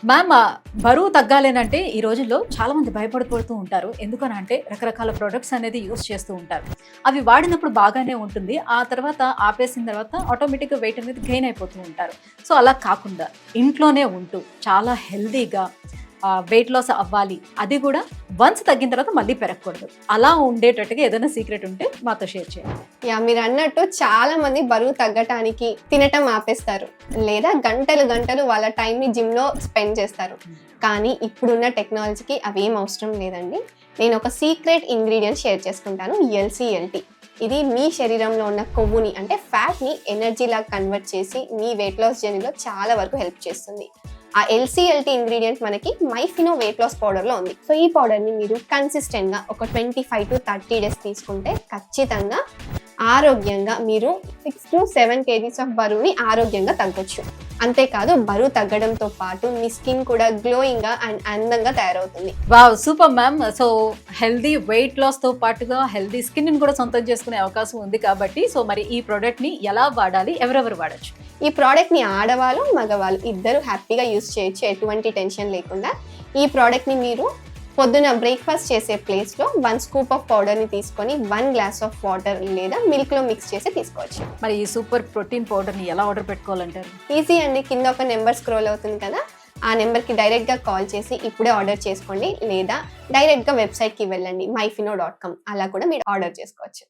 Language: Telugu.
మ్యామ్ బరువు తగ్గాలేనంటే ఈ రోజుల్లో చాలా మంది భయపడిపోతూ ఉంటారు. ఎందుకనంటే రకరకాల ప్రొడక్ట్స్ అనేది యూస్ చేస్తూ ఉంటారు. అవి వాడినప్పుడు బాగానే ఉంటుంది. ఆ తర్వాత ఆపేసిన తర్వాత ఆటోమేటిక్‌గా వెయిట్ అనేది గెయిన్ అయిపోతూ ఉంటారు. సో, అలా కాకుండా ఇంట్లోనే ఉంటూ చాలా హెల్తీగా వెయిట్ లాస్ అవ్వాలి. అది కూడా వన్స్ తగ్గిన తర్వాత మళ్ళీ పెరగకూడదు. అలా ఉండేటట్టుగా ఏదైనా సీక్రెట్ ఉంటే మాతో షేర్ చేయండి. మీరన్నట్టు చాలా మంది బరువు తగ్గటానికి తినటం ఆపేస్తారు. లేదా గంటలు గంటలు వాళ్ళ టైంని జిమ్‌లో స్పెండ్ చేస్తారు. కానీ ఇప్పుడున్న టెక్నాలజీకి అవేం అవసరం లేదండి. నేను ఒక సీక్రెట్ ఇంగ్రీడియెంట్ షేర్ చేసుకుంటాను. ఎల్‌సీఎల్‌టీ. ఇది మీ శరీరంలో ఉన్న కొవ్వుని అంటే ఫ్యాట్‌ని ఎనర్జీలాగా కన్వర్ట్ చేసి మీ వెయిట్ లాస్ జర్నీలో చాలా వరకు హెల్ప్ చేస్తుంది. ఆ ఎల్‌సీఎల్‌టీ ఇంగ్రీడియంట్ మనకి మైఫినో వెయిట్ లాస్ పౌడర్లో ఉంది. సో ఈ పౌడర్ని మీరు కన్సిస్టెంట్గా ఒక 25 to 30 డేస్ తీసుకుంటే ఖచ్చితంగా ఆరోగ్యంగా మీరు 6 to 7 kgs ఆఫ్ బరువుని ఆరోగ్యంగా తగ్గొచ్చు. అంతేకాదు బరువు తగ్గడంతో పాటు మీ స్కిన్ కూడా గ్లోయింగ్గా అండ్ అందంగా తయారవుతుంది. Wow! Super ma'am. So, healthy weight లాస్‌తో పాటుగా హెల్తీ స్కిన్‌ని కూడా సొంతం చేసుకునే అవకాశం ఉంది కాబట్టి, సో మరి ఈ ప్రొడక్ట్‌ని ఎలా వాడాలి? ఎవరెవరు వాడొచ్చు? ఈ ప్రోడక్ట్ని ఆడవాళ్ళు మగవాళ్ళు ఇద్దరు హ్యాపీగా యూస్ చేయొచ్చు, ఎటువంటి టెన్షన్ లేకుండా. ఈ ప్రోడక్ట్ని మీరు పొద్దున బ్రేక్ఫాస్ట్ చేసే ప్లేస్లో 1 స్కూప్ ఆఫ్ పౌడర్ని తీసుకొని 1 గ్లాస్ ఆఫ్ వాటర్ లేదా మిల్క్లో మిక్స్ చేసి తీసుకోవచ్చు. మరి ఈ సూపర్ ప్రోటీన్ పౌడర్‌ని ఎలా ఆర్డర్ పెట్టుకోవాలంటారు? ఈజీ అండి. కింద ఒక నెంబర్ స్క్రోల్ అవుతుంది కదా, ఆ నెంబర్కి డైరెక్ట్గా కాల్ చేసి ఇప్పుడే ఆర్డర్ చేసుకోండి. లేదా డైరెక్ట్గా వెబ్సైట్కి వెళ్ళండి myfino.com. అలా కూడా మీరు ఆర్డర్ చేసుకోవచ్చు.